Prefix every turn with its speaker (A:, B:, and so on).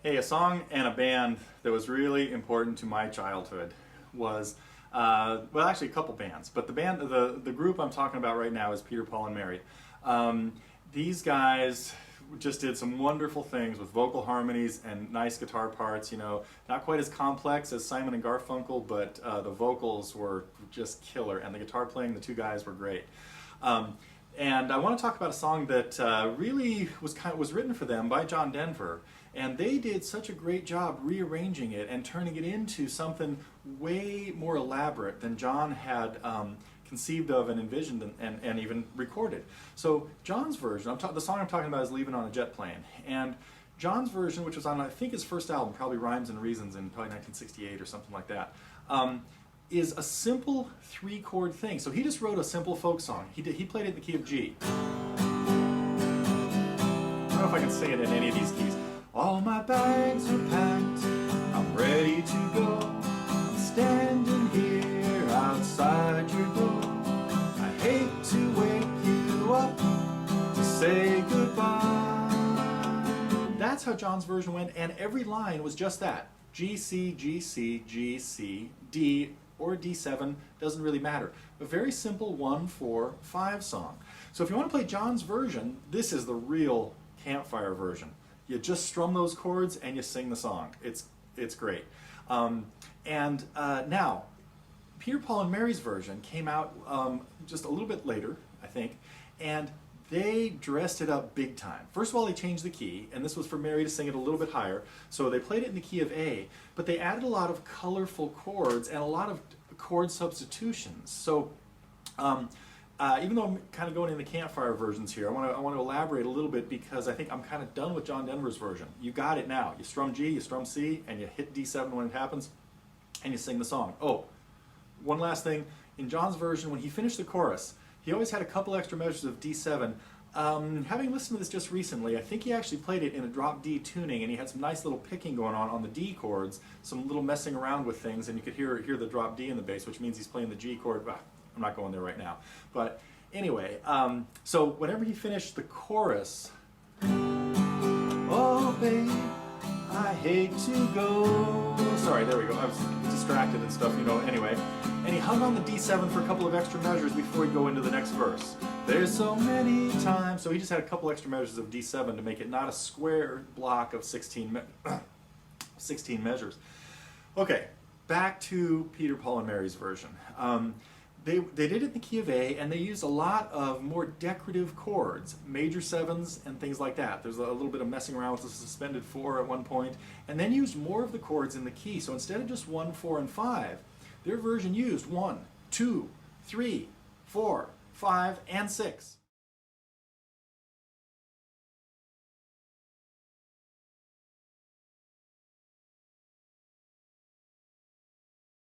A: Hey, a song and a band that was really important to my childhood was, well, actually a couple bands, but the group I'm talking about right now is Peter, Paul, and Mary. These guys just did some wonderful things with vocal harmonies and nice guitar parts, you know, not quite as complex as Simon and Garfunkel, but the vocals were just killer, and the guitar playing, the two guys were great. And I want to talk about a song that really was written for them by John Denver, and they did such a great job rearranging it and turning it into something way more elaborate than John had conceived of and envisioned and even recorded. So John's version, the song I'm talking about is "Leaving on a Jet Plane," and John's version, which was on I think his first album, probably Rhymes and Reasons in probably 1968 or something like that. Is a simple three-chord thing. So he just wrote a simple folk song. He played it in the key of G. I don't know if I can sing it in any of these keys. All my bags are packed, I'm ready to go. I'm standing here outside your door. I hate to wake you up to say goodbye. That's how John's version went, and every line was just that. G, C, G, C, G, C, D, or D7, doesn't really matter. A very simple 1-4-5 song. So if you want to play John's version, this is the real campfire version. You just strum those chords and you sing the song. It's great. Now, Peter, Paul, and Mary's version came out just a little bit later, I think, and they dressed it up big time. First of all, they changed the key, and this was for Mary to sing it a little bit higher, so they played it in the key of A, but they added a lot of colorful chords and a lot of chord substitutions. So even though I'm kind of going in the campfire versions here, I want to elaborate a little bit because I think I'm kind of done with John Denver's version. You got it now. You strum G, you strum C, and you hit D7 when it happens, and you sing the song. Oh, one last thing. In John's version, when he finished the chorus, he always had a couple extra measures of D7. Having listened to this just recently, I think he actually played it in a drop D tuning, and he had some nice little picking going on the D chords, some little messing around with things, and you could hear the drop D in the bass, which means he's playing the G chord. Well, I'm not going there right now. But anyway, so whenever he finished the chorus, oh babe, I hate to go. Sorry, there we go. I was distracted and stuff, you know, anyway. And he hung on the D7 for a couple of extra measures before he'd go into the next verse. There's so many times. So he just had a couple extra measures of D7 to make it not a square block of 16 measures. Okay, back to Peter, Paul, and Mary's version. They did it in the key of A, and they used a lot of more decorative chords, major sevens and things like that. There's a little bit of messing around with the suspended 4 at one point, and then used more of the chords in the key. So instead of just 1, 4, and 5, their version used 1, 2, 3, 4, 5, and 6.